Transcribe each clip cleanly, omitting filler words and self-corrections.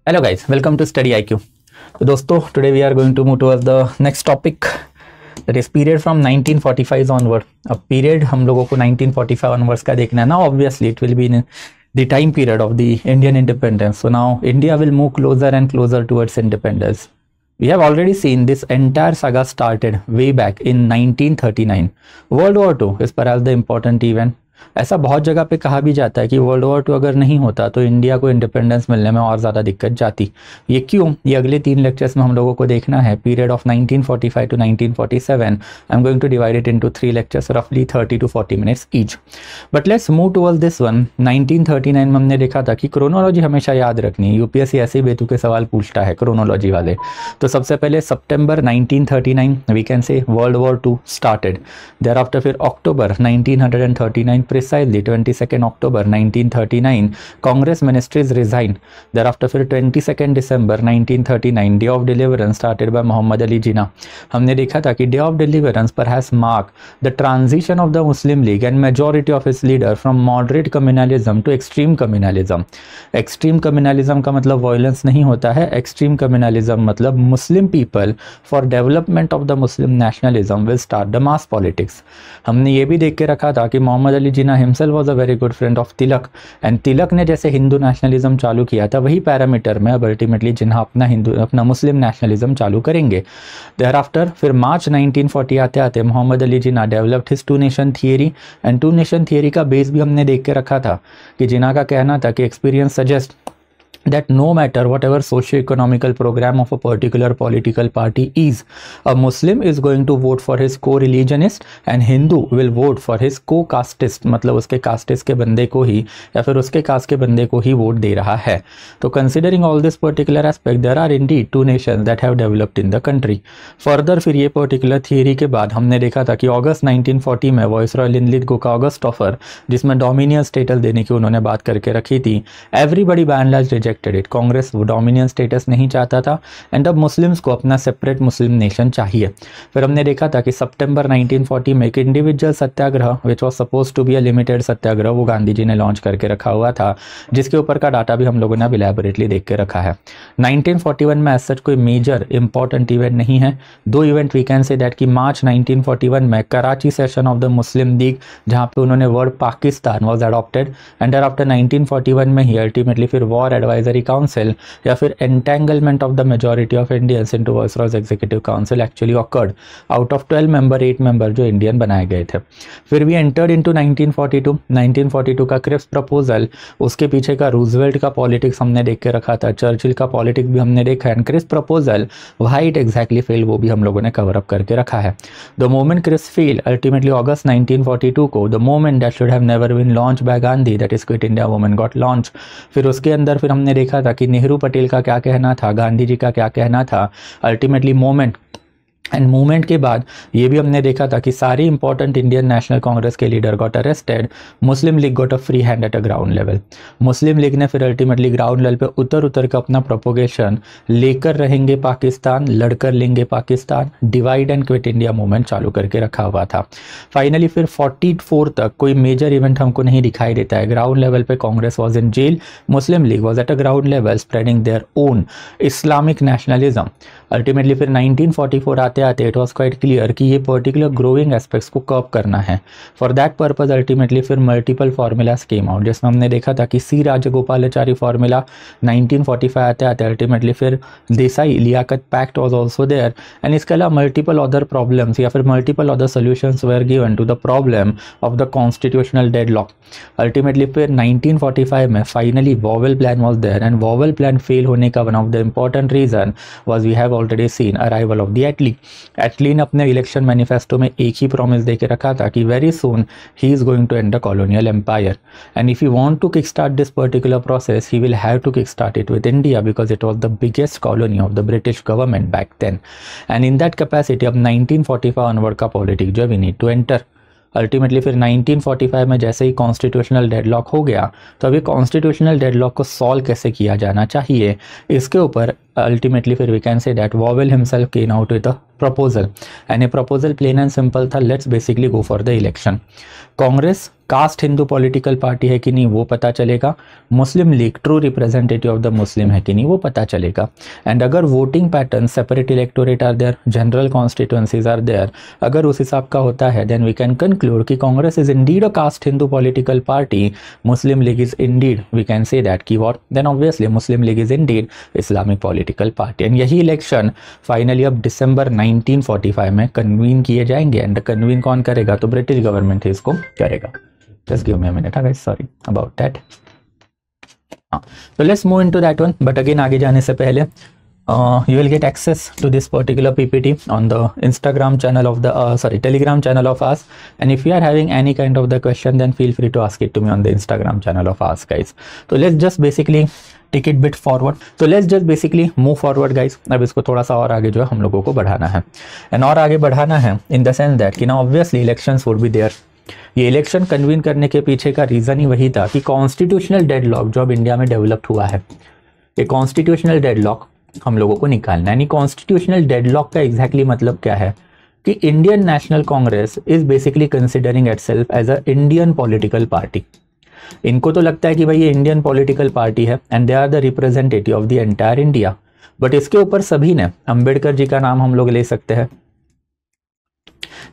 Hello guys, welcome to Study IQ. तो दोस्तों today we are going to move towards the next topic, that is period from 1945 onward. अब period हम लोगों को 1945 onwards का देखना है ना. Obviously it will be in the time period of the Indian independence. So now India will move closer and closer towards independence. We have already seen this entire saga started way back in 1939. World War II is perhaps the important event. ऐसा बहुत जगह पे कहा भी जाता है कि world war 2 अगर नहीं होता तो इंडिया को इंडिपेंडेंस मिलने में और ज़्यादा दिक्कत जाती. ये क्यों, ये अगले 3 लेक्चर्स में हम लोगों को देखना है. Period of 1945 to 1947. I am going to divide it into 3 lectures, रफली 30 to 40 minutes each. But let's move towards this one. 1939 में हमने देखा था कि क्रोनोलॉजी हमेशा याद रखनी. यूपीएससी ऐसे बेतु के सवाल पूछता है क्रोनोलॉजी वाले. तो सबसे पहले सितंबर 1939 we can say world war 2 started. Thereafter फिर अक्टूबर 1939, precisely 22nd October 1939, Congress ministries resigned. Thereafter फिर 22nd December 1939, Day of Deliverance started by Muhammad Ali Jinnah. हमने देखा था कि Day of Deliverance perhaps mark the transition of the Muslim League and majority of its leader from moderate communalism to extreme communalism. Extreme communalism का मतलब violence नहीं होता है. Extreme communalism मतलब Muslim people for development of the Muslim nationalism will start the mass politics. हमने ये भी देख के रखा था कि Mohammad Ali Jinnah himself was a very good friend of Tilak, and Tilak ने जैसे हिंदू नेशनलिज्म चालू किया था वही पैरामीटर में अब अल्टीमेटली जिन्ना अपना मुस्लिम नेशनलिज्म चालू करेंगे. देयर आफ्टर फिर मार्च 1940 आते आते Mohammad Ali Jinnah developed his 2 nation theory. And 2 nation theory का बेस भी हमने देख के रखा था कि जिन्ना का कहना था कि experience suggest that no matter whatever socio-economical program of a particular political party is, a Muslim is going to vote for his co-religionist and Hindu will vote for his co-casteist, मतलब उसके casteist के बंदे को ही या फिर उसके caste के बंदे को ही वोट दे रहा है. तो considering all this particular aspect, there are indeed 2 nations that have developed in the country. Further फिर ये particular theory के बाद हमने देखा था कि अगस्त 1940 में वाइसरॉय लिनलिथगो का अगस्त ऑफर, जिसमें डोमिनियन स्टेटस देने की उन्होंने बात करके रखी थी, everybody by and large rejected it. Congress वो डोमिनियन स्टेटस नहीं चाहता था एंड अब मुस्लिम्स को अपना सेपरेट मुस्लिम नेशन चाहिए. फिर हमने देखा था कि सितंबर 1940 में एक individual satyagraha which was suppose to be a limited satyagraha वो गांधी जी ने लॉन्च करके रखा हुआ था, जिसके ऊपर का डाटा भी हम लोगों ने अब इलैबोरेटली देख के रखा है. 1941 में ऐसा कोई मेजर इंपॉर्टेंट इवेंट नहीं है. 2 event we can say that कि मार्च 1941 में Karachi session of the Muslim League, जहां पे उन्होंने word Pakistan was adopted, and after 1941 में ही अल्टीमेटली फिर वॉर एडवाइजरी काउंसिल या फिर entanglement of the majority of Indians into viceroy's executive council actually occurred. Out of 12 member 8 member जो इंडियन बनाए गए थे. फिर वी एंटर्ड इनटू 1942 का क्रिप्स प्रपोजल, उसके पीछे का रूजवेल्ट का पॉलिटिक्स हमने देख के रखा था, चर्चिल का पॉलिटिक्स भी हमने देखा, and Cripps proposal why it exactly fail वो भी हम लोगों ने कवर अप करके रखा है. The moment Cripps fail ultimately अगस्त 1942 को, the moment that should have never been launch by Gandhi, that is quit India women got launch. फिर उसके अंदर फिर हमने देखा था कि नेहरू पटेल का क्या कहना था, गांधी जी का क्या कहना था, अल्टीमेटली मोमेंट एंड मूवमेंट के बाद ये भी हमने देखा था कि सारे इंपॉर्टेंट इंडियन नेशनल कांग्रेस के leader got arrested. Muslim league got a free hand eight a ground level. Muslim league ने फिर अल्टीमेटली ग्राउंड लेवल पे उतर के अपना प्रोपोगेशन लेकर रहेंगे पाकिस्तान, लड़कर लेंगे Pakistan, divide and quit India movement चालू करके रखा हुआ था. फाइनली फिर 44 तक कोई मेजर इवेंट हमको नहीं दिखाई देता है. ग्राउंड लेवल पे Congress was in jail, Muslim League was at a ground level spreading their own Islamic nationalism. Ultimately फिर 1944 आते इट वॉज क्वाइट क्लियर कि ये पर्टिकुलर ग्रोइंग एस्पेक्ट्स को कर्व करना है. फॉर दैट पर्पज अल्टीमेटली फिर मल्टीपल फार्मूलाज केम आउट, जिसमें हमने देखा था कि सी राजगोपालाचारी फार्मूला 1945 आते आते अल्टीमेटली फिर Desai Liaquat pact was also there, and इसके अलावा मल्टीपल अदर प्रॉब्लम्स या फिर multiple other solutions were given to the problem of the constitutional deadlock. Ultimately फिर 1945 में finally Wavell plan was there, and Wavell plan fail होने का one of the important reason was we have already seen arrival of the Attlee. Attlee ने अपने election manifesto में एक ही promise देके रखा था कि very soon he is going to end the colonial empire, and if you want to kick start this particular process he will have to kick start it with India because it was the biggest colony of the British government back then. And in that capacity अब 1945 onward का politics जो we need to enter. Ultimately फिर 1945 में जैसे ही constitutional deadlock हो गया, तो अभी कॉन्स्टिट्यूशनल डेडलॉक को सॉल्व कैसे किया जाना चाहिए, इसके ऊपर अल्टीमेटली फिर we can say that Wavell himself came out with a proposal, and ये प्रपोजल प्लेन एंड सिंपल था, let's basically go for the election. Congress caste Hindu political party है कि नहीं वो पता चलेगा, Muslim League true representative of the Muslim है कि नहीं वो पता चलेगा। एंड अगर voting pattern separate electorate are there, general constituencies are there, अगर उस हिसाब का होता है देन वी कैन कंक्लूड कि Congress is indeed a caste Hindu political party, Muslim League is indeed, we can say that कि what, then obviously Muslim League is indeed Islamic political party. And यही election finally अब दिसंबर 1945 में कन्वीन किए जाएंगे। एंड कन्वीन कौन करेगा, तो ब्रिटिश गवर्नमेंट ही इसको करेगा। Just give me a minute, guys. Sorry about that. So let's move into that one. But again, आगे जाने से पहले you will get access to this particular PPT on the Instagram channel of the Telegram channel of us. And if you are having any kind of the question, then feel free to ask it to me on the Instagram channel of us, guys. So let's just basically take it bit forward. So let's just basically move forward, guys. अब इसको थोड़ा सा और आगे जो है हम लोगों को बढ़ाना है, and और आगे बढ़ाना है in the sense that कि ना obviously elections would be there. ये इलेक्शन कन्वीन करने के पीछे का रीज़न ही वही था कि कॉन्स्टिट्यूशनल डेडलॉक जो अब इंडिया में डेवलप्ड हुआ है, ये कॉन्स्टिट्यूशनल डेडलॉक हम लोगों को निकालना है। यानी कॉन्स्टिट्यूशनल डेडलॉक का एग्जैक्टली मतलब क्या है कि Indian National Congress is basically considering itself as a Indian political party. इनको तो लगता है कि भाई ये इंडियन पॉलिटिकल पार्टी है and they are the representative of the entire India. But इसके ऊपर सभी ने, अंबेडकर जी का नाम हम लोग ले सकते हैं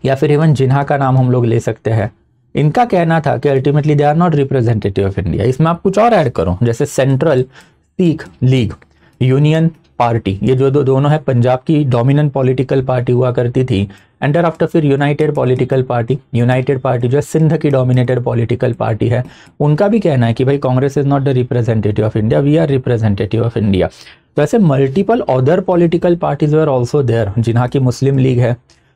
या फिर इवन जिन्हा का नाम हम लोग ले सकते हैं, इनका कहना था कि ultimately they are not representative of India. इसमें आप कुछ और ऐड करो, जैसे Central Sikh League, Union Party, ये जो दोनों है पंजाब की डोमिनेंट पॉलिटिकल पार्टी हुआ करती थी, एंड आफ्टर फिर United political party, United party जो है सिंध की डोमिनेटेड पॉलिटिकल पार्टी है, उनका भी कहना है कि भाई Congress is not the representative of India, we are representative of India. तो ऐसे multiple other political parties are also there, Jinnah की मुस्लिम लीग है,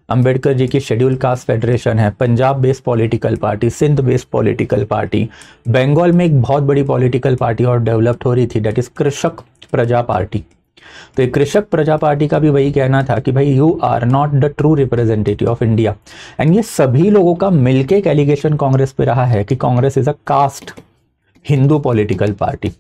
अंबेडकर जी की शेड्यूल कास्ट फेडरेशन है, Punjab based political party, Sindh based political party, Bengal में एक बहुत बड़ी पॉलिटिकल पार्टी और डेवलप्ड हो रही थी, दैट इज कृषक प्रजा पार्टी। तो एक कृषक प्रजा पार्टी का भी वही कहना था कि भाई you are not the true representative of India. And ये सभी लोगों का मिलके एक एलिगेशन कांग्रेस पे रहा है कि Congress is a caste Hindu political party,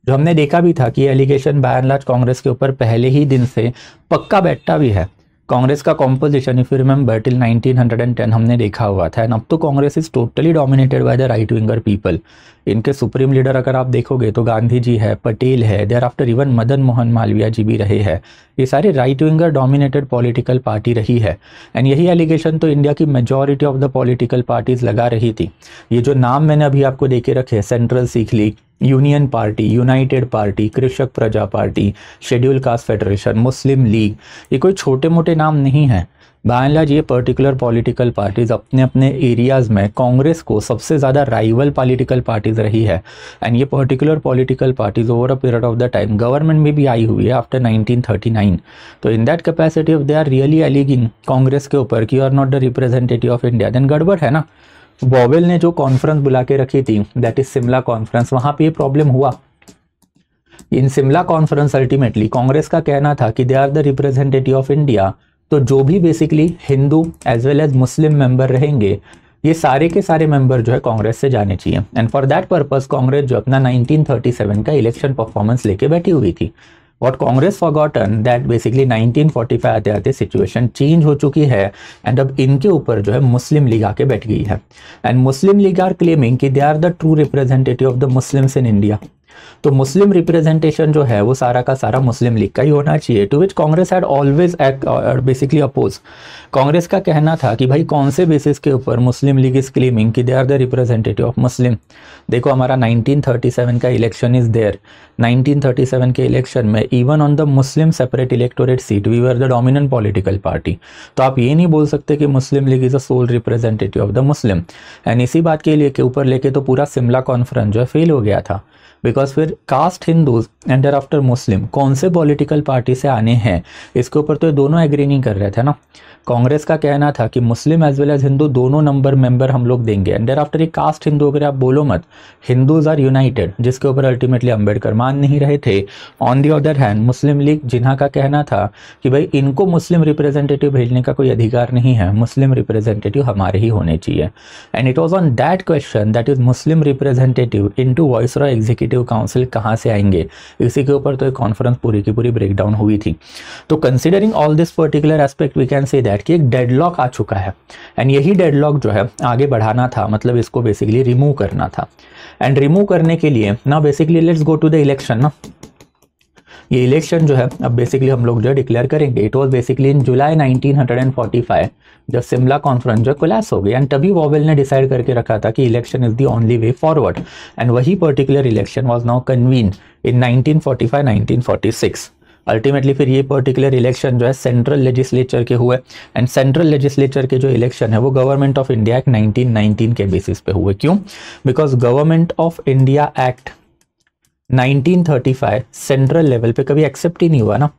जो हमने देखा भी था कि allegation by and large Congress के ऊपर पहले ही दिन से पक्का बैठता भी है। कांग्रेस का composition if you remember till 1910 हमने देखा हुआ था, एंड अब तो Congress is totally dominated by the right winger people. इनके सुप्रीम लीडर अगर आप देखोगे तो गांधी जी है, पटेल है, there after even Madan Mohan Malviya ji भी रहे हैं। ये सारे right winger dominated political party रही है। एंड यही एलिगेशन तो इंडिया की majority of the political parties लगा रही थी। ये जो नाम मैंने अभी आपको देके रखे, central Sikh League, Union party, United party, कृषक प्रजा पार्टी, शेड्यूल कास्ट फेडरेशन, मुस्लिम लीग, ये कोई छोटे मोटे नाम नहीं है। बाय एंड लार्ज ये पर्टिकुलर पॉलिटिकल पार्टीज अपने अपने एरियाज़ में कांग्रेस को सबसे ज़्यादा राइवल पॉलिटिकल पार्टीज रही है। एंड ये particular political parties over a period of the time government में भी आई हुई है आफ्टर 1939। तो in that capacity of they are really alleging Congress के ऊपर कि you are not the representative of India, then गड़बड़ है ना। बॉवेल ने जो कॉन्फ्रेंस बुला के रखी थी, दैट इज शिमला कॉन्फ्रेंस, वहां पे ये प्रॉब्लम हुआ। In Shimla conference ultimately Congress का कहना था कि they are the representative of India, तो जो भी basically Hindu as well as Muslim member रहेंगे, ये सारे के सारे मेंबर जो है कांग्रेस से जाने चाहिए। And for that purpose Congress जो अपना 1937 का इलेक्शन परफॉर्मेंस लेके बैठी हुई थी। What Congress forgotten that basically 1945 आते आते सिचुएशन चेंज हो चुकी है, एंड अब इनके ऊपर जो है मुस्लिम लीग आके बैठ गई है। And Muslim League are claiming कि they are the true representative of the Muslims in India. तो मुस्लिम रिप्रेजेंटेशन जो है वो सारा का सारा मुस्लिम लीग का ही होना चाहिए, to which Congress had always basically oppose. Congress का कहना था कि भाई कौन से बेसिस के ऊपर मुस्लिम लीग इज क्लेमिंग कि they are the representative of Muslim. देखो हमारा 1937 का इलेक्शन इज देयर, 1937 के इलेक्शन में even on the Muslim separate electorate seat we were the dominant political party. तो आप ये नहीं बोल सकते कि Muslim League is a sole representative of the Muslim. And इसी बात के लिए के ऊपर लेके तो पूरा शिमला कॉन्फ्रेंस जो है फेल हो गया था, बिकॉज फिर caste Hindus and there after Muslim कौन से पॉलिटिकल पार्टी से आने हैं, इसके ऊपर तो ये दोनों एग्री नहीं कर रहे थे ना। कांग्रेस का कहना था कि Muslim as well as Hindu दोनों नंबर मेंबर हम लोग देंगे, एंड देयर आफ्टर ये कास्ट हिंदू अगर आप बोलो मत, हिंदूज आर यूनाइटेड, जिसके ऊपर अल्टीमेटली अंबेडकर मान नहीं रहे थे। On the other hand Muslim league जिन्हा का कहना था कि भाई इनको मुस्लिम रिप्रेजेंटेटिव भेजने का कोई अधिकार नहीं है, मुस्लिम रिप्रेजेंटेटिव हमारे ही होने चाहिए। And it was on that question that is Muslim representative into viceroy executive legislative council कहाँ से आएंगे, इसी के ऊपर तो एक कॉन्फ्रेंस पूरी की पूरी ब्रेकडाउन हुई थी। तो considering all this particular aspect we can say that कि एक डेडलॉक आ चुका है, एंड यही डेडलॉक जो है आगे बढ़ाना था, मतलब इसको बेसिकली रिमूव करना था। एंड रिमूव करने के लिए ना basically let's go to the election ना। ये इलेक्शन जो है अब बेसिकली हम लोग जो डिक्लेयर करेंगे। इट वॉज बेसिकली इन जुलाई 1945 जब शिमला कॉन्फ्रेंस जो कोलैप्स हो गई, एंड तभी वॉवेल ने डिसाइड करके रखा था कि election is the only way forward, and वही particular election was now convene in 1945-1946। Ultimately फिर ये पर्टिकुलर इलेक्शन जो है सेंट्रल लेजिस्लेचर के हुए, एंड सेंट्रल लेजिस्लेचर के जो इलेक्शन है वो गवर्नमेंट ऑफ इंडिया एक्ट 1919 के बेसिस पे हुए। क्यों? Because government of India act 1935 central level पे कभी एक्सेप्ट ही नहीं हुआ ना,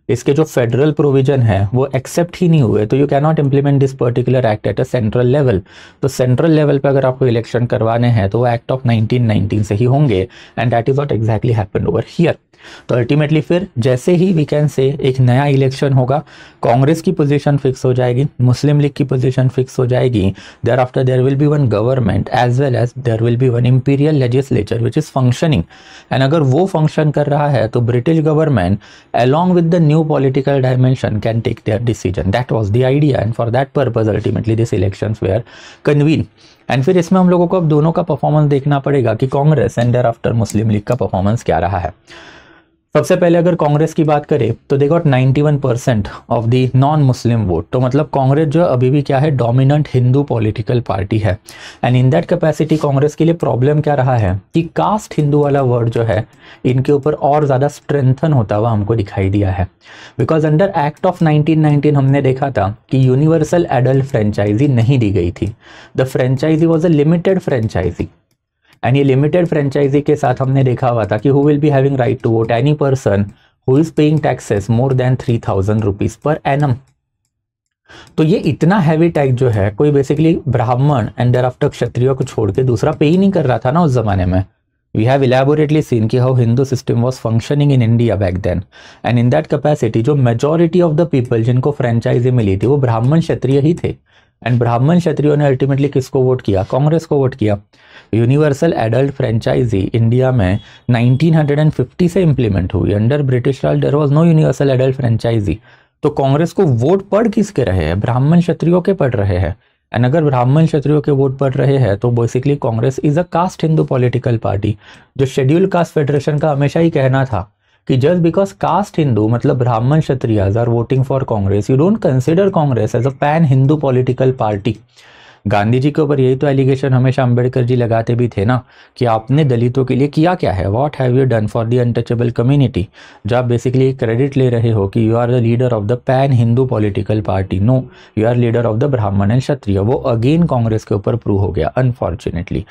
इसके जो फेडरल प्रोविजन है वो एक्सेप्ट ही नहीं हुए, तो you can not implement this particular act at a central level. तो सेंट्रल लेवल पे अगर आपको इलेक्शन करवाने हैं तो वो एक्ट ऑफ 1919 से ही होंगे, and that is what exactly happened over here. तो अल्टीमेटली फिर जैसे ही वी कैन से एक नया इलेक्शन होगा, कांग्रेस की पोजीशन फिक्स हो जाएगी, मुस्लिम लीग की पोजीशन फिक्स हो जाएगी, thereafter there will be one government as well as there will be one imperial legislature which is functioning, and अगर वो फंक्शन कर रहा है तो British government along with the new political dimension can take their decision. That was the idea, and for that purpose ultimately these elections were convened. And फिर इसमें हम लोगों को अब दोनों का परफॉर्मेंस देखना पड़ेगा कि Congress and there after Muslim League का परफॉर्मेंस क्या रहा है। सबसे पहले अगर कांग्रेस की बात करें तो they got 91% of the non Muslim vote. तो मतलब कांग्रेस जो अभी भी क्या है, डोमिनेंट हिंदू पॉलिटिकल पार्टी है, and in that capacity Congress के लिए प्रॉब्लम क्या रहा है कि कास्ट हिंदू वाला वर्ड जो है इनके ऊपर और ज़्यादा स्ट्रेंथन होता हुआ हमको दिखाई दिया है। बिकॉज अंडर एक्ट ऑफ 1919 हमने देखा था कि यूनिवर्सल एडल्ट फ्रेंचाइजी नहीं दी गई थी, the franchise was a limited franchise, and ये लिमिटेड फ्रेंचाइजी के साथ हमने देखा हुआ था कि who will be having right to vote any person who is paying taxes more than 3000 rupees per annum. तो ये इतना हैवी टैक्स जो है कोई बेसिकली ब्राह्मण एंड देयर आफ्टर क्षत्रियो को छोड़ के दूसरा पे ही नहीं कर रहा था ना उस जमाने में। वी हैव इलेबोरेटली सीन कि how Hindu system was functioning in India back then, and in that capacity जो मेजॉरिटी ऑफ द पीपल जिनको फ्रेंचाइजी मिली थी वो ब्राह्मण क्षत्रिय ही थे, एंड ब्राह्मण क्षत्रियों ने अल्टीमेटली किसको वोट किया, कांग्रेस को वोट किया। यूनिवर्सल एडल्ट फ्रेंचाइजी इंडिया में 1950 से इंप्लीमेंट हुई, under British Raj there was no universal adult franchise. तो कांग्रेस को वोट पड़ किसके रहे हैं, ब्राह्मण क्षत्रियों के पड़ रहे हैं, एंड अगर ब्राह्मण क्षत्रियों के वोट पड़ रहे हैं तो basically Congress is a caste Hindu political party. जो शेड्यूल कास्ट फेडरेशन का हमेशा ही कहना था कि जस्ट बिकॉज कास्ट हिंदू मतलब Brahmin Kshatriyas are voting for Congress, you don't consider Congress as a pan Hindu political party. Gandhi ji के ऊपर यही तो एलिगेशन हमेशा अंबेडकर जी लगाते भी थे ना कि आपने दलितों के लिए किया क्या है, what have you done for the untouchable community. जब आप बेसिकली क्रेडिट ले रहे हो कि you are the leader of the pan Hindu political party, no you are leader of the Brahmin and Kshatriya. वो अगेन कांग्रेस के ऊपर प्रूव हो गया अनफॉर्चुनेटली,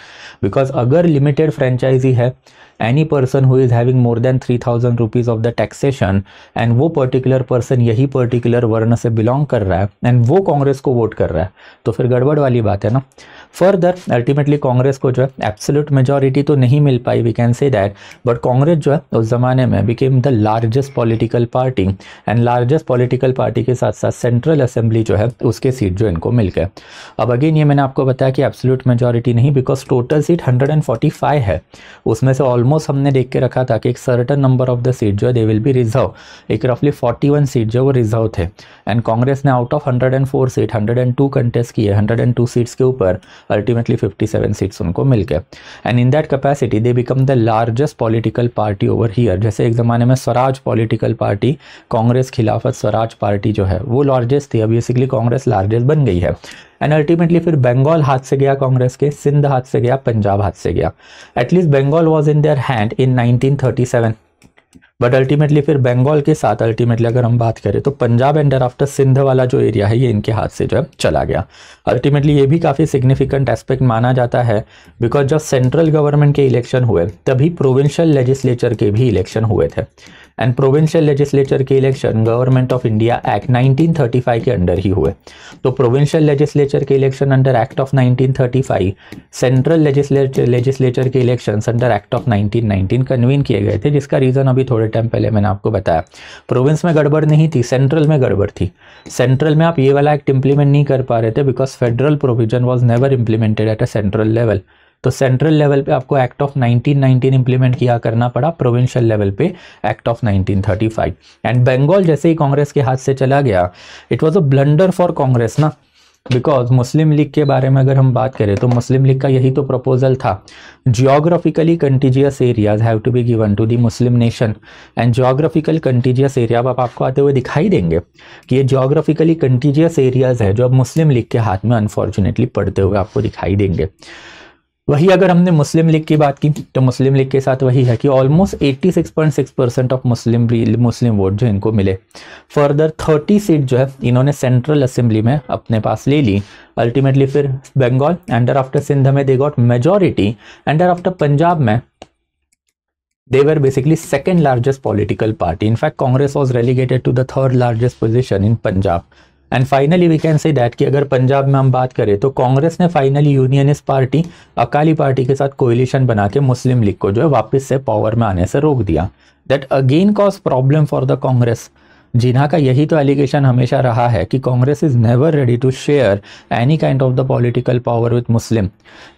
बिकॉज अगर लिमिटेड फ्रेंचाइजी है, any person who is having more than 3000 rupees of the taxation, and वो particular person यही particular वर्ण से बिलोंग कर रहा है एंड वो कांग्रेस को वोट कर रहा है, तो फिर गड़बड़ वाली बात है ना। फर्दर अल्टीमेटली कांग्रेस को जो है एब्सोल्यूट मेजॉरिटी तो नहीं मिल पाई, we can say that, but Congress जो है उस जमाने में became the largest political party, and largest political party के साथ साथ सेंट्रल असेंबली जो है उसके सीट जो इनको मिल गए। अब अगेन ये मैंने आपको बताया कि एब्सोल्यूट मेजॉरिटी नहीं, बिकॉज टोटल सीट 145 है, उसमें से ऑलमोस्ट हमने देख के रखा था कि एक certain number of the seat जो है दे विल बी रिजर्व, एक रफली 41 सीट जो वो रिजर्व थे, एंड कांग्रेस ने आउट ऑफ 104 सीट 102 कंटेस्ट किए, 102 सीट्स के ऊपर अल्टीमेटली 57 सीट्स उनको मिल गए, and in that capacity they become the largest political party over here. जैसे एक ज़माने में स्वराज पॉलिटिकल पार्टी, कांग्रेस खिलाफत स्वराज पार्टी जो है वो लार्जेस्ट थी, अब बेसिकली कांग्रेस लार्जेस्ट बन गई है, एंड अल्टीमेटली फिर बंगाल हाथ से गया कांग्रेस के, सिंध हाथ से गया, पंजाब हाथ से गया। At least Bengal was in their hand in 1937, but ultimately फिर बंगाल के साथ अल्टीमेटली अगर हम बात करें तो पंजाब एंड आफ्टर सिंध वाला जो एरिया है ये इनके हाथ से जो है चला गया। अल्टीमेटली ये भी काफ़ी सिग्निफिकेंट एस्पेक्ट माना जाता है, बिकॉज जब सेंट्रल गवर्नमेंट के इलेक्शन हुए तभी प्रोविंशियल लेजिस्लेचर के भी इलेक्शन हुए थे, एंड प्रोविंशियल लेजिस्लेचर के election government of India act 1935 के अंडर ही हुए। तो प्रोविंशियल लेजिस्लेचर के election under act of 1935, central legislature के election under act of 1919 convene किए गए थे, जिसका रीज़न अभी थोड़े टाइम पहले मैंने आपको बताया। प्रोविंस में गड़बड़ नहीं थी, सेंट्रल में गड़बड़ थी। सेंट्रल में आप ये वाला एक्ट इंप्लीमेंट नहीं कर पा रहे थे because federal provision was never implemented at a central level. तो सेंट्रल लेवल पे आपको एक्ट ऑफ 1919 इंप्लीमेंट किया करना पड़ा, प्रोविंशियल लेवल पे एक्ट ऑफ 1935। एंड बंगाल जैसे ही कांग्रेस के हाथ से चला गया, it was a blunder for Congress ना, बिकॉज मुस्लिम लीग के बारे में अगर हम बात करें तो मुस्लिम लीग का यही तो प्रपोजल था, geographically contiguous areas have to be given to the Muslim nation. And geographical contiguous area अब आपको आते हुए दिखाई देंगे कि ये जियोग्राफिकली कंटिजियस एरियाज है जो अब मुस्लिम लीग के हाथ में अनफॉर्चुनेटली पड़ते हुए आपको दिखाई देंगे। वही अगर हमने मुस्लिम लीग की बात की तो मुस्लिम लीग के साथ वही है कि ऑलमोस्ट 86.6% ऑफ मुस्लिम वोट जो इनको मिले। फर्दर 30 सीट जो है इन्होंने सेंट्रल असेंबली में अपने पास ले ली। अल्टीमेटली फिर बंगाल एंड आफ्टर सिंध में they got majority, and after Punjab में they were basically second largest political party. In fact, Congress was relegated to the third largest position in Punjab. And finally we can say that कि अगर पंजाब में हम बात करें तो कांग्रेस ने finally unionist party Akali party के साथ कोएलिशन बना के मुस्लिम लीग को जो है वापस से पावर में आने से रोक दिया। That again cause problem for the Congress, Jinnah का यही तो एलिगेशन हमेशा रहा है कि Congress is never ready to share any kind of the political power with Muslim.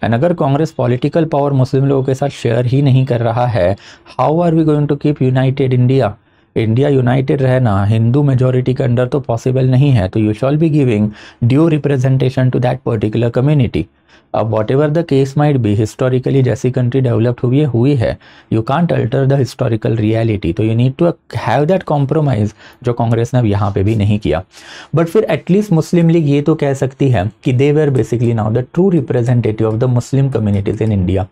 And अगर कांग्रेस पॉलिटिकल पावर मुस्लिम लोगों के साथ शेयर ही नहीं कर रहा है, how are we going to keep united India? India united रहना हिंदू मेजॉरिटी के अंडर तो पॉसिबल नहीं है, तो you shall be giving due representation to that particular community. अब whatever the case might be, historically जैसी कंट्री डेवलप्ड हुई है, you can't alter the historical reality, तो you need to have that compromise जो कांग्रेस ने अब यहाँ पे भी नहीं किया। बट फिर एटलीस्ट मुस्लिम लीग ये तो कह सकती है कि they were basically now the true representative of the Muslim communities in India.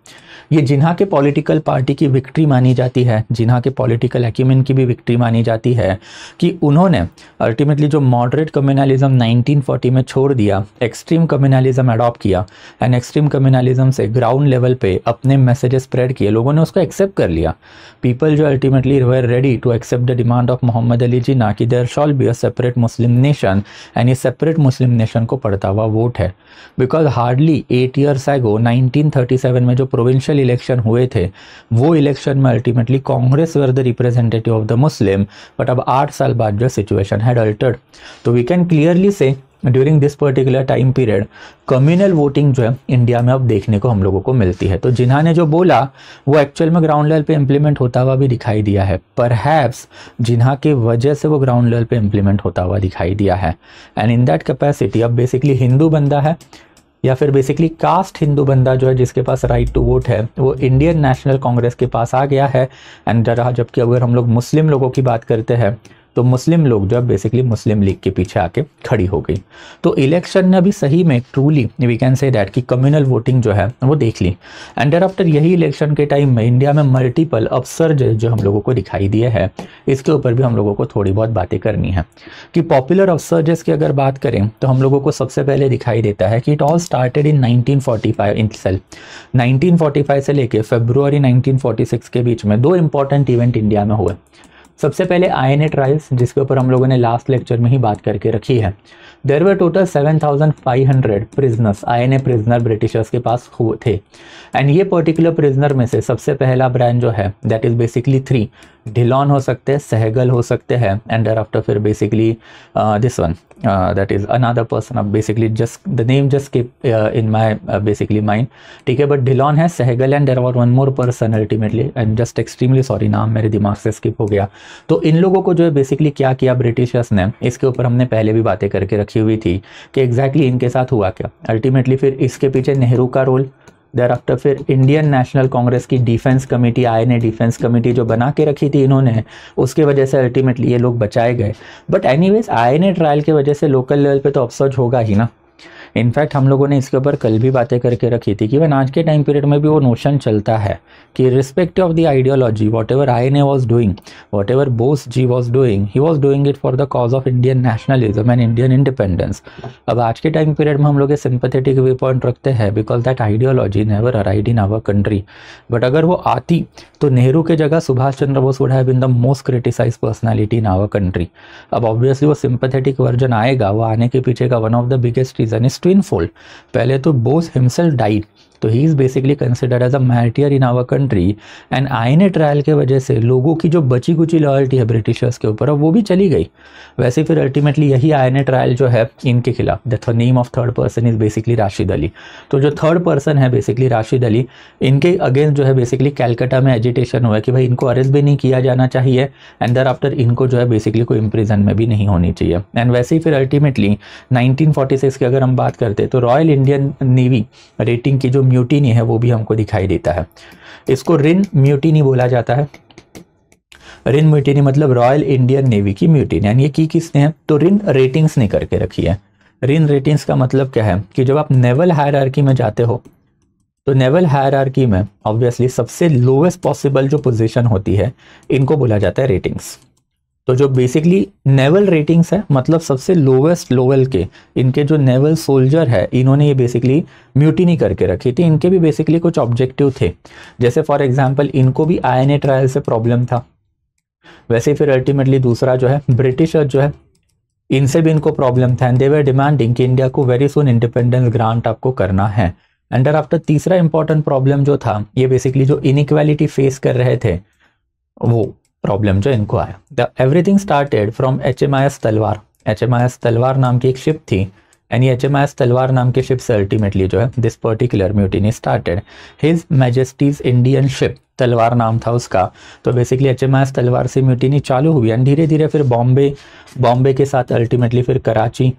ये जिन्हा के पॉलिटिकल पार्टी की विक्ट्री मानी जाती है, जिन्हा के पॉलिटिकल एक्यूमेन की भी विक्ट्री मानी जाती है कि उन्होंने अल्टीमेटली जो मॉडरेट कम्युनलिज्म 1940 में छोड़ दिया, एक्सट्रीम कम्युनलिज्म अडॉप्ट किया, एंड एक्सट्रीम कम्युनलिज्म से ग्राउंड लेवल पे अपने मैसेजेस स्प्रेड किए, लोगों ने उसको एक्सेप्ट कर लिया। पीपल जो ultimately were ready to accept the demand of Mohammad Ali Jinnah कि there shall be a separate Muslim nation, and ये सेपरेट मुस्लिम नेशन को पड़ता हुआ वोट है। बिकॉज हार्डली 8 ईयर्स एगो 1937 में जो प्रोविंशियल इलेक्शन हुए थे, वो इलेक्शन में ultimately Congress were the representative of the Muslim, but अब 8 साल बाद जो सिचुएशन हैड अल्टर्ड, तो वी कैन क्लियरली से during this particular time period communal voting जो है इंडिया में अब देखने को हम लोगों को मिलती है। तो जिन्हा ने जो बोला वो एक्चुअल में ग्राउंड लेवल पे इम्प्लीमेंट होता हुआ भी दिखाई दिया है, परहैप्स जिन्हा के वजह से वो ग्राउंड लेवल पे इम्प्लीमेंट होता हुआ दिखाई दिया है। एंड इन दैट कैपेसिटी अब बेसिकली हिंदू बंदा है या फिर बेसिकली कास्ट हिंदू बंदा जो है जिसके पास राइट टू वोट है, वो इंडियन नेशनल कांग्रेस के पास आ गया है। एंड जबकि अगर हम लोग मुस्लिम लोगों की बात करते हैं तो मुस्लिम लोग जो है बेसिकली मुस्लिम लीग के पीछे आके खड़ी हो गई। तो इलेक्शन ने अभी सही में truly we can say that कि कम्युनल वोटिंग जो है वो देख ली। एंड आफ्टर यही इलेक्शन के टाइम में इंडिया में मल्टीपल अपसर्ज जो हम लोगों को दिखाई दिए है, इसके ऊपर भी हम लोगों को थोड़ी बहुत बातें करनी है। कि पॉपुलर अपसर्जेस की अगर बात करें तो हम लोगों को सबसे पहले दिखाई देता है कि it all started in 1945 itself. 1945 से लेके फरवरी 1946 के बीच में 2 इंपॉर्टेंट इवेंट इंडिया में हुए। सबसे पहले INA ट्रायल्स, जिसके ऊपर हम लोगों ने लास्ट लेक्चर में ही बात करके रखी है। There were total 7,500 prisoners, INA prisoner Britishers के पास हुए थे। एंड ये पर्टिकुलर प्रिजनर में से सबसे पहला ब्रांड जो है दैट इज बेसिकली 3, ढिलॉन हो सकते हैं, सहगल हो सकते हैं, एंड आफ्टर फिर basically this one that is another person. अब basically just the name just keep in my basically mind, ठीक है। बट ढिलॉन है, Sehgal, and there were one more person ultimately, and just extremely sorry नाम मेरे दिमाग से skip हो गया। तो इन लोगों को जो है बेसिकली क्या किया ब्रिटिशर्स ने, इसके ऊपर हमने पहले भी बातें करके रखी हुई थी कि एग्जैक्टली इनके साथ हुआ क्या। अल्टीमेटली फिर इसके पीछे नेहरू का रोल, देयर आफ्टर फिर इंडियन नेशनल कांग्रेस की defence committee, INA defence committee जो बना के रखी थी इन्होंने, उसके वजह से अल्टीमेटली ये लोग बचाए गए। बट एनीवेज INA ट्रायल की वजह से लोकल लेवल पे तो अपसर्ज होगा ही ना। इनफैक्ट हम लोगों ने इसके ऊपर कल भी बातें करके रखी थी कि आज के टाइम पीरियड में भी वो नोशन चलता है कि respective of the ideology, whatever INA was doing, whatever Bose ji was doing, he was doing it for the cause of Indian nationalism and Indian independence. अब आज के टाइम पीरियड में हम लोग सिंपैथेटिक व्यू पॉइंट रखते हैं because that ideology never arrived in our country. But अगर वो आती तो नेहरू के जगह Subhash Chandra Bose would have been the most criticised personality in our country. अब ऑब्वियसली वो सिंपैथेटिक वर्जन आएगा, वो आने के पीछे का one of the biggest reason is twin fold. पहले तो बोस हिमसेल्फ डाइड तो ही is basically considered as a martyr in our country. And INA trial के वजह से लोगों की जो बची कुची लॉयल्टी है ब्रिटिशर्स के ऊपर, अब वो भी चली गई। वैसे फिर अल्टीमेटली यही आईएनए ट्रायल जो है इनके खिलाफ, the name of third person is basically Rashid Ali. तो जो थर्ड पर्सन है बेसिकली राशिद अली, इनके अगेंस्ट जो है बेसिकली कैलकाटा में एजिटेशन हुआ कि भाई इनको अरेस्ट भी नहीं किया जाना चाहिए एंड देयर आफ्टर इनको जो है बेसिकली कोई इम्प्रिजन में भी नहीं होनी चाहिए। एंड वैसे ही फिर अल्टीमेटली 1946 की अगर हम बात करते तो रॉयल इंडियन नेवी रेटिंग की जो म्यूटिनी है वो भी हमको दिखाई देता है। इसको रिन म्यूटिनी बोला जाता है। रिन म्यूटिनी मतलब रॉयल इंडियन नेवी की म्यूटिनी। एंड ये की किसने है, तो रिन रेटिंग्स ने करके रखी है। रिन रेटिंग्स का मतलब क्या है कि जब आप नेवल हायरार्की में जाते हो तो नेवल हायरार्की में ऑब्वियसली सबसे लोवेस्ट पॉसिबल जो पोजीशन होती है इनको बोला जाता है रेटिंग्स। तो जो बेसिकली नेवल रेटिंग्स है मतलब सबसे लोवेस्ट लेवल के इनके जो नेवल सोल्जर है, इन्होंने ये बेसिकली म्यूटिनी करके रखी थी। इनके भी बेसिकली कुछ ऑब्जेक्टिव थे, जैसे फॉर एग्जांपल इनको भी आईएनए ट्रायल से प्रॉब्लम था। वैसे फिर अल्टीमेटली दूसरा जो है ब्रिटिशर जो है इनसे भी इनको प्रॉब्लम था एंड दे वर डिमांडिंग कि इंडिया को वेरी सुन इंडिपेंडेंस ग्रांट आपको करना है। एंड आफ्टर तीसरा इंपॉर्टेंट प्रॉब्लम जो था, ये बेसिकली जो इनइक्वालिटी फेस कर रहे थे वो प्रॉब्लम जो इनको आया। The everything started from HMIS तलवार। HMIS तलवार नाम की एक शिप थी एंड ये HMIS तलवार नाम के शिप से अल्टीमेटली जो है this particular mutiny started. His Majesty's Indian ship तलवार नाम था उसका। तो बेसिकली HMIS तलवार से म्यूटिनी चालू हुई एंड धीरे धीरे फिर बॉम्बे के साथ अल्टीमेटली फिर कराची,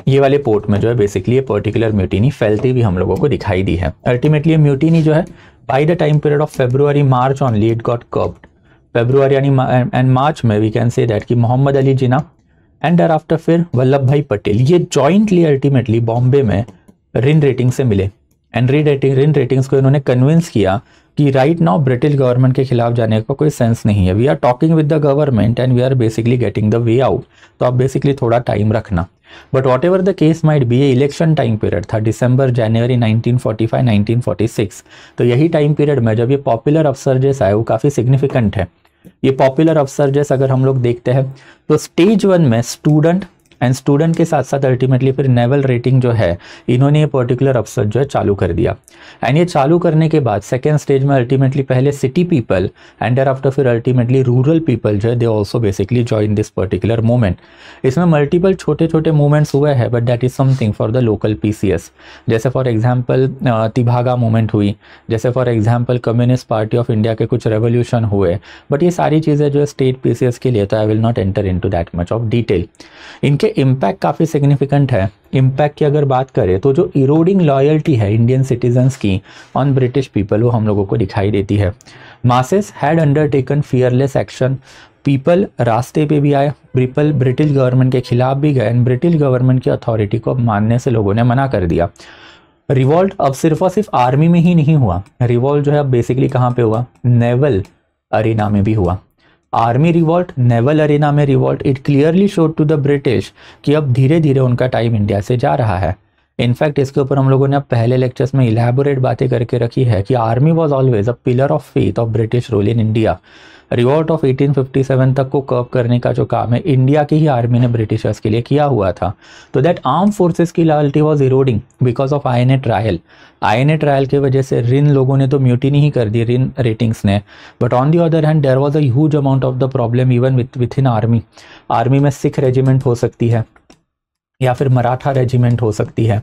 ये वाले पोर्ट में जो है बेसिकली ये पर्टिकुलर म्यूटिनी फैलती भी हम लोगों को दिखाई दी है। अल्टीमेटली ये म्यूटिनी जो है by the time period of February March only it got curved. February यानी एंड मार्च में वी कैन से दैट कि मोहम्मद अली जिन्ना एंड देयर आफ्टर फिर वल्लभ भाई पटेल ये जॉइंटली अल्टीमेटली बॉम्बे में रिन रेटिंग से मिले एंड रिन रेटिंग्स को इन्होंने कन्विंस किया कि राइट नाउ ब्रिटिश गवर्नमेंट के खिलाफ जाने का कोई सेंस नहीं है। We are talking with the government and we are basically getting the way out. तो आप बेसिकली थोड़ा टाइम रखना। But whatever the case might be, ये इलेक्शन टाइम पीरियड था दिसंबर जनवरी 1945-1946। तो यही टाइम पीरियड में जब ये पॉपुलर अपसर्जेस आए वो काफ़ी सिग्निफिकेंट है। ये पॉपुलर अपसर्जेस अगर हम लोग देखते हैं तो स्टेज 1 में स्टूडेंट के साथ साथ अल्टीमेटली फिर नेवल रेटिंग जो है इन्होंने ये पर्टिकुलर अपसर्ज जो है चालू कर दिया। एंड ये चालू करने के बाद सेकेंड स्टेज में अल्टीमेटली पहले city people and there after फिर अल्टीमेटली रूरल पीपल जो है they also basically join this particular movement. इसमें मल्टीपल छोटे छोटे मूवमेंट्स हुए हैं but that is something for the local PCS। जैसे फॉर एग्जाम्पल तिभागा मूवमेंट हुई, जैसे for example communist party of India के कुछ रेवोल्यूशन हुए। बट ये सारी चीज़ें जो है स्टेट PCS के लिए, तो I will not enter into that much of detail. इनके इम्पैक्ट काफ़ी सिग्निफिकेंट है। इम्पैक्ट की अगर बात करें तो जो इरोडिंग लॉयल्टी है इंडियन सिटीजन्स की ऑन ब्रिटिश पीपल वो हम लोगों को दिखाई देती है। Masses had undertaken fearless action. People रास्ते पे भी आए, पीपल ब्रिटिश गवर्नमेंट के खिलाफ भी गए एंड ब्रिटिश गवर्नमेंट की अथॉरिटी को मानने से लोगों ने मना कर दिया। रिवॉल्ट अब सिर्फ और सिर्फ आर्मी में ही नहीं हुआ, रिवॉल्ट जो है अब बेसिकली कहाँ पे हुआ, नेवल अरीना में भी हुआ। आर्मी रिवॉल्ट, नेवल अरीना में revolt, it clearly showed to the British कि अब धीरे धीरे उनका टाइम इंडिया से जा रहा है। इनफैक्ट इसके ऊपर हम लोगों ने अब पहले लेक्चर्स में इलेबोरेट बातें करके रखी है कि army was always a pillar of faith of British rule in India. Revolt of 1857 तक को कर्व करने का जो काम है इंडिया की ही आर्मी ने ब्रिटिशर्स के लिए किया हुआ था। तो दैट आर्म फोर्सेस की loyalty was eroding because of INA trial. INA trial की वजह से रिन लोगों ने तो म्यूटिनी ही कर दी, रिन रेटिंग्स ने। But on the other hand there was a huge amount of the problem even with in army. Army में सिख रेजिमेंट हो सकती है या फिर मराठा रेजिमेंट हो सकती है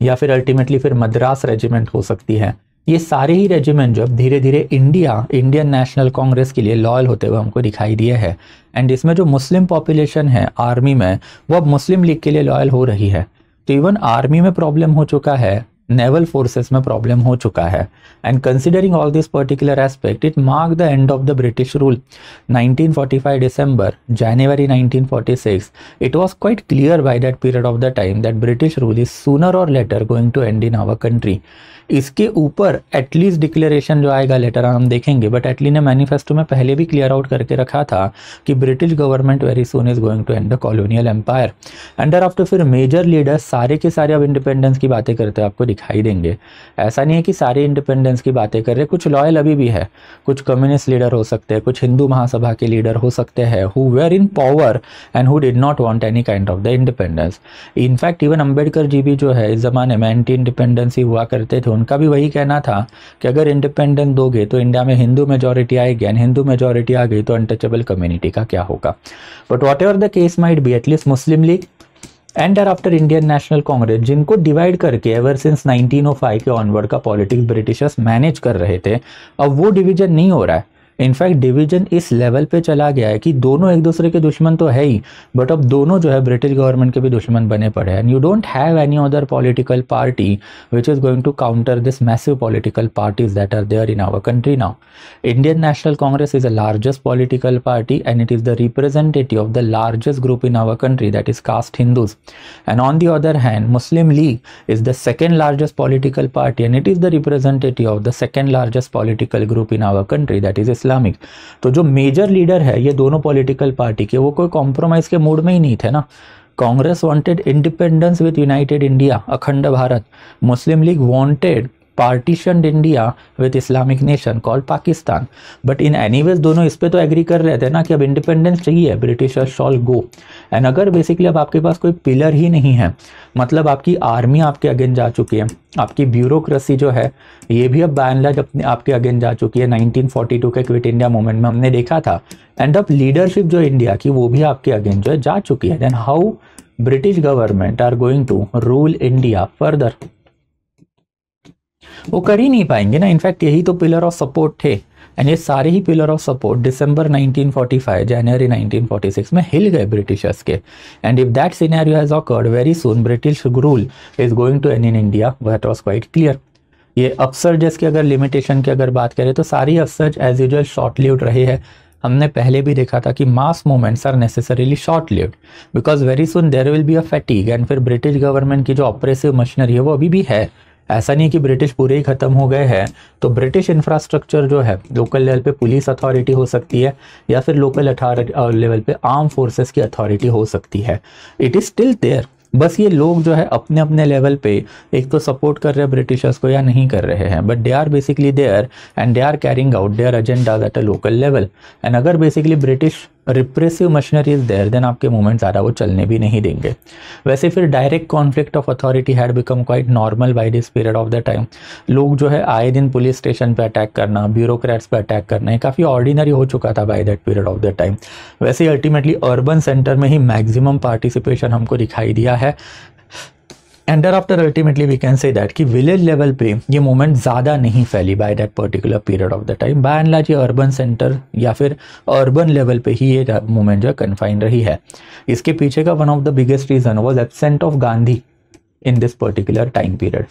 या फिर अल्टीमेटली फिर मद्रास रेजिमेंट हो सकती है। ये सारे ही रेजिमेंट जो अब धीरे धीरे इंडियन नेशनल कांग्रेस के लिए लॉयल होते हुए हमको दिखाई दिए हैं। एंड इसमें जो मुस्लिम पॉपुलेशन है आर्मी में वो अब मुस्लिम लीग के लिए लॉयल हो रही है। तो इवन आर्मी में प्रॉब्लम हो चुका है, नेवल फोर्सेस में प्रॉब्लम हो चुका है। And considering all this particular aspect it mark the end of the British rule. 1945 December, January 1946, it was quite clear by that period of the time that British rule is sooner or later going to end in our country. इसके ऊपर at least declaration जो आएगा letter हम देखेंगे, but एटली ने manifesto में पहले भी क्लियर आउट करके रखा था कि British government very soon is going to end the colonial empire. Under after फिर मेजर लीडर्स सारे के सारे अब इंडिपेंडेंस की बातें करते हैं आपको दिखाई देंगे। ऐसा नहीं है कि सारे इंडिपेंडेंस की बातें कर रहे, कुछ लॉयल अभी भी है, कुछ कम्युनिस्ट लीडर हो सकते हैं, कुछ हिंदू महासभा के लीडर हो सकते हैं who were in power and who did not want any kind of the independence. In fact even Ambedkar ji भी जो है इस ज़माने में एंटी इंडिपेंडेंस ही हुआ करते थे, उनका भी वही कहना था कि अगर इंडिपेंडेंस दोगे तो इंडिया में हिंदू मेजॉरिटी आएगी, एंड हिंदू मेजॉरिटी आ गई तो अनटचेबल कम्युनिटी का क्या होगा। But whatever the case might B, at least Muslim League and after Indian National Congress, जिनको डिवाइड करके एवर सिंस 1905 के ऑनवर्ड का पॉलिटिक्स ब्रिटिशर्स मैनेज कर रहे थे, अब वो डिवीजन नहीं हो रहा है। इनफैक्ट डिवीजन इस लेवल पे चला गया है कि दोनों एक दूसरे के दुश्मन तो है ही, बट अब दोनों जो है ब्रिटिश गवर्नमेंट के भी दुश्मन बने पड़े हैं। And you don't have any other political party which is going to counter this massive political parties that are there in our country now. Indian National Congress is the largest political party and it is the representative of the largest group in our country, that is caste Hindus. And on the other hand, Muslim League is the second largest political party and it is the representative of the second largest political group in our country, that is Islamic. तो जो major leader है ये दोनों political party के, वो कोई compromise के mood में ही नहीं थे ना। Congress wanted independence with united India, Akhand Bharat. Muslim League wanted partitioned India with Islamic nation called Pakistan. But in anyways दोनों इस पे तो एग्री कर रहे थे ना कि अब इंडिपेंडेंस चाहिए, ब्रिटिशर्स शॉल गो। एंड अगर बेसिकली अब आपके पास कोई पिलर ही नहीं है, मतलब आपकी आर्मी आपके अगेंस्ट जा चुकी है, आपकी ब्यूरोक्रेसी जो है ये भी अब बाय एंड लार्ज अपने आपके अगेंस्ट जा चुकी है। 1942 के क्विट इंडिया मूवमेंट में हमने देखा था। एंड अब लीडरशिप जो इंडिया की वो भी आपके अगेंस्ट जो है जा चुकी है। Then how British government are going to rule India further? वो कर ही नहीं पाएंगे ना। इनफैक्ट यही तो पिलर ऑफ सपोर्ट थे, एंड ये सारे ही पिलर ऑफ सपोर्ट दिसंबर 1945 जनवरी 1946 में हिल गए ब्रिटिशर्स के। And if that scenario has occurred very soon British rule is going to end in India, that was quite clear. ये अपसर्जेस की अगर लिमिटेशन की अगर बात करें तो सारी upsurge as usual short lived रहे हैं। हमने पहले भी देखा था कि mass movements are necessarily short lived because very soon there will be a fatigue, and फिर ब्रिटिश गवर्नमेंट की जो ऑपरेसिव मशीनरी है वो अभी भी है। ऐसा नहीं कि ब्रिटिश पूरे ही खत्म हो गए हैं। तो ब्रिटिश इंफ्रास्ट्रक्चर जो है लोकल लेवल पे पुलिस अथॉरिटी हो सकती है या फिर लोकल लेवल पे आर्म फोर्सेस की अथॉरिटी हो सकती है। इट इज स्टिल देयर, बस ये लोग जो है अपने अपने लेवल पे एक तो सपोर्ट कर रहे हैं ब्रिटिशर्स को या नहीं कर रहे हैं, but they are basically there and they are carrying out their agendas at a local level. And अगर basically British repressive machinery is there then आपके मूवमेंट ज़्यादा वो चलने भी नहीं देंगे। वैसे फिर direct conflict of authority had become quite normal by this period of the time. लोग जो है आए दिन पुलिस स्टेशन पे अटैक करना, ब्यूरोक्रेट्स पे अटैक करना, ये काफ़ी ऑर्डिनरी हो चुका था by that period of the time. वैसे अल्टीमेटली अर्बन सेंटर में ही मैक्सिमम पार्टिसिपेशन हमको दिखाई दिया है। And after ultimately we can say that कि विलेज लेवल पे ये मूवमेंट ज़्यादा नहीं फैली by that particular period of the time. By and large ये अर्बन सेंटर या फिर अर्बन लेवल पे ही ये मूवमेंट जो कन्फाइन रही है। इसके पीछे का one of the biggest reason was absent of Gandhi in this particular time period.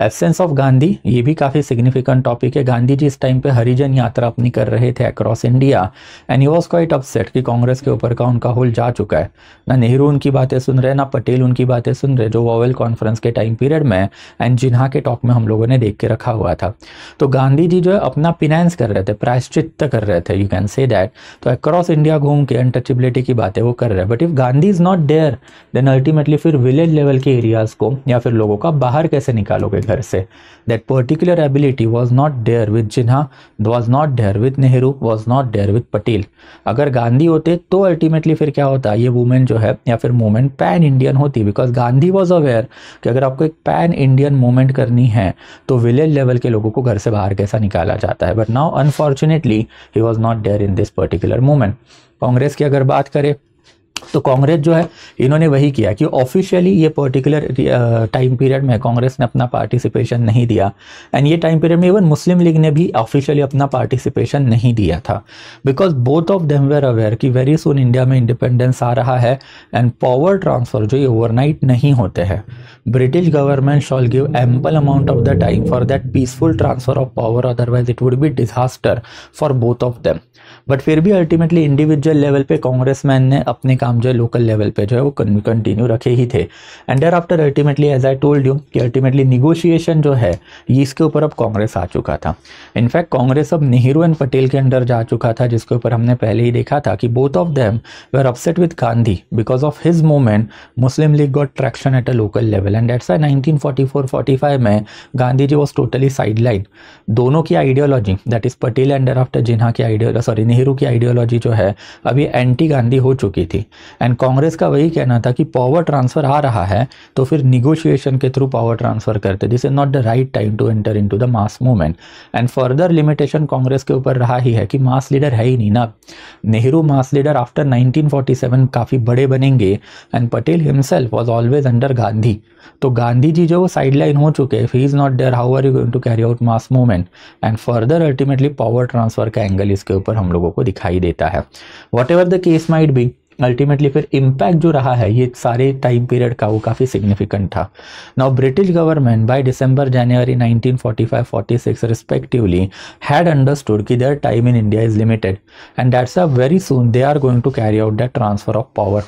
Absence of Gandhi ये भी काफ़ी सिग्निफिकेंट टॉपिक है। गांधी जी इस टाइम पे हरिजन यात्रा अपनी कर रहे थे across India, and he was quite upset कि कांग्रेस के ऊपर का उनका होल्ड जा चुका है। ना नेहरू उनकी बातें सुन रहे, ना पटेल उनकी बातें सुन रहे, जो वॉवेल कॉन्फ्रेंस के टाइम पीरियड में एंड जिन्हा के टॉक में हम लोगों ने देख के रखा हुआ था। तो गांधी जी जो है अपना पिनांस कर रहे थे, प्रायश्चित्त कर रहे थे, यू कैन से दैट। तो अक्रॉस इंडिया घूम के अनटचेबिलिटी की बातें वो कर रहे हैं। But if Gandhi is not there then ultimately फिर विलेज लेवल के एरियाज को या फिर लोगों का बाहर कैसे निकालोगे घर से? That particular ability was not there with Jinnah, was not there with Nehru, was not there with Patel. अगर गांधी होते तो अल्टीमेटली फिर क्या होता, ये वुमेन जो है या फिर मूवमेंट पैन इंडियन होती, बिकॉज गांधी वॉज अवेयर कि अगर आपको एक पैन इंडियन मूवमेंट करनी है तो विलेज लेवल के लोगों को घर से बाहर कैसा निकाला जाता है। But now unfortunately he was not there in this particular movement. Congress की अगर बात करें तो कांग्रेस जो है इन्होंने वही किया कि ऑफिशियली ये पर्टिकुलर टाइम पीरियड में कांग्रेस ने अपना पार्टिसिपेशन नहीं दिया। एंड ये टाइम पीरियड में इवन मुस्लिम लीग ने भी ऑफिशियली अपना पार्टिसिपेशन नहीं दिया था, because both of them were aware कि वेरी सुन इंडिया में इंडिपेंडेंस आ रहा है एंड पावर ट्रांसफर जो ये ओवरनाइट नहीं होते हैं। British government shawl give ample amount of the time for that peaceful transfer of power, otherwise it would be disaster for both of them. But फिर भी अल्टीमेटली इंडिविजुअल लेवल पे congressman ने अपने काम जो है लोकल लेवल पे जो है वो कंटिन्यू रखे ही थे। And there after ultimately as I told you कि अल्टीमेटली निगोशिएशन जो है ये इसके ऊपर अब कांग्रेस आ चुका था। इनफैक्ट कांग्रेस अब नेहरू एंड पटेल के अंडर जा चुका था, जिसके ऊपर हमने पहले ही देखा था कि both of them were upset with Gandhi because of his movement Muslim league got traction eight a local level and that's why 1944-45 में Gandhi ji was totally sideline. दोनों की ideology that is Patel and after जिन्हा की आइडियोलॉजी नेहरू की आइडियोलॉजी जो है अभी anti Gandhi हो चुकी थी। एंड कांग्रेस का वही कहना था कि पावर ट्रांसफर आ रहा है तो फिर निगोशिएशन के थ्रू पावर ट्रांसफर करते, this is not the right time to enter into the mass movement. And further limitation Congress के ऊपर रहा ही है कि मास लीडर है ही नहीं ना। नेहरू मास लीडर आफ्टर 1947 काफ़ी बड़े बनेंगे and Patel himself was always under Gandhi. तो गांधी जी जो साइडलाइन हो चुके हैं, he is not there, how are you going to carry out mass movement. And further ultimately power transfer का एंगल इसके ऊपर हम लोगों को दिखाई देता है। Whatever the case might be, ultimately फिर इम्पैक्ट जो रहा है ये सारे टाइम पीरियड का वो काफ़ी सिग्निफिकेंट था। Now British government by December January 1945-46 respectively had understood कि there time in India is limited and that's a very soon they are going to carry out that transfer of power.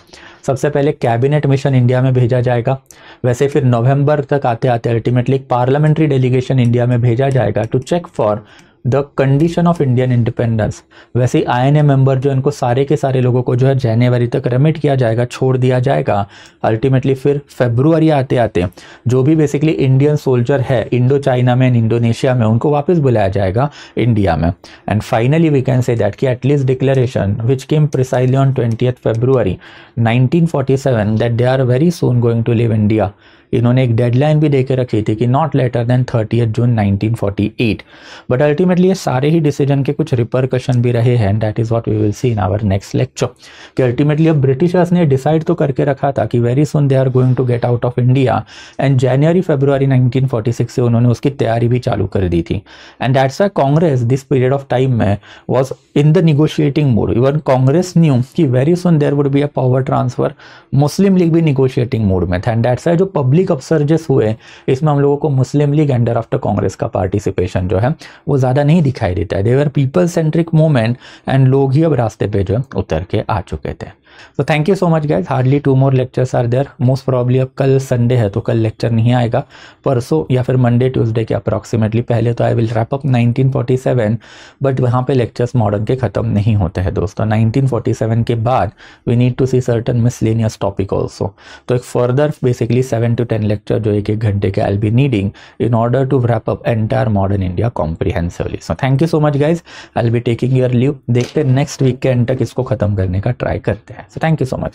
सबसे पहले cabinet mission India में भेजा जाएगा, वैसे फिर नवंबर तक आते आते अल्टीमेटली एक पार्लियामेंट्री डेलीगेशन इंडिया में भेजा जाएगा to check for the condition of Indian independence. वैसे ही INA मेंबर जो इनको सारे के सारे लोगों को जो है जनवरी तक रेमिट किया जाएगा, छोड़ दिया जाएगा। अल्टीमेटली फिर फरवरी आते आते जो भी बेसिकली इंडियन सोल्जर है इंडो चाइना में एंड इंडोनेशिया में उनको वापस बुलाया जाएगा इंडिया में। And finally we can say that कि at least declaration which came precisely on 20 February 1947 that they are very soon going to leave India. इन्होंने एक डेडलाइन भी देके रखी थी कि not later than 30 June 1948। But ultimately ये सारे ही डिसीजन के कुछ रिपरकशन भी रहे हैं and that is what we will see in our next lecture कि अल्टीमेटली अब ब्रिटिशर्स ने डिसाइड तो करके रखा था कि very soon they are going to get out of India and January February 1946 से उन्होंने उसकी तैयारी भी चालू कर दी थी। And that's why Congress this period of time में was in the negotiating mode. Even Congress knew कि very soon there would be a power transfer, Muslim League भी निगोशिएटिंग मोड में था। एंड दैट्स व्हाई जो पब्लिक अपसर्जेस हुए इसमें हम लोगों को Muslim League and after Congress का पार्टिसिपेशन जो है वो ज़्यादा नहीं दिखाई देता है। देवर पीपल सेंट्रिक मूवमेंट एंड लोग ही अब रास्ते पे जो है उतर के आ चुके थे। तो thank you so much guys, hardly 2 more lectures are there. Most probably अब कल संडे है तो कल लेक्चर नहीं आएगा, परसों या फिर मंडे ट्यूसडे के अप्रॉक्सीमेटली पहले तो I will wrap up 1947, but वहाँ पे लेक्चर्स मॉडर्न के ख़त्म नहीं होते हैं दोस्तों। 1947 के बाद we need to see certain miscellaneous topic also. तो एक फर्दर बेसिकली 7 to 10 लेक्चर जो 1-1 घंटे के I be needing in order to wrap up entire modern India comprehensively. So thank you so much guys, I will be taking your leave. देखते हैं next week के and तक इसको खत्म करने का ट्राई करते हैं। So thank you so much.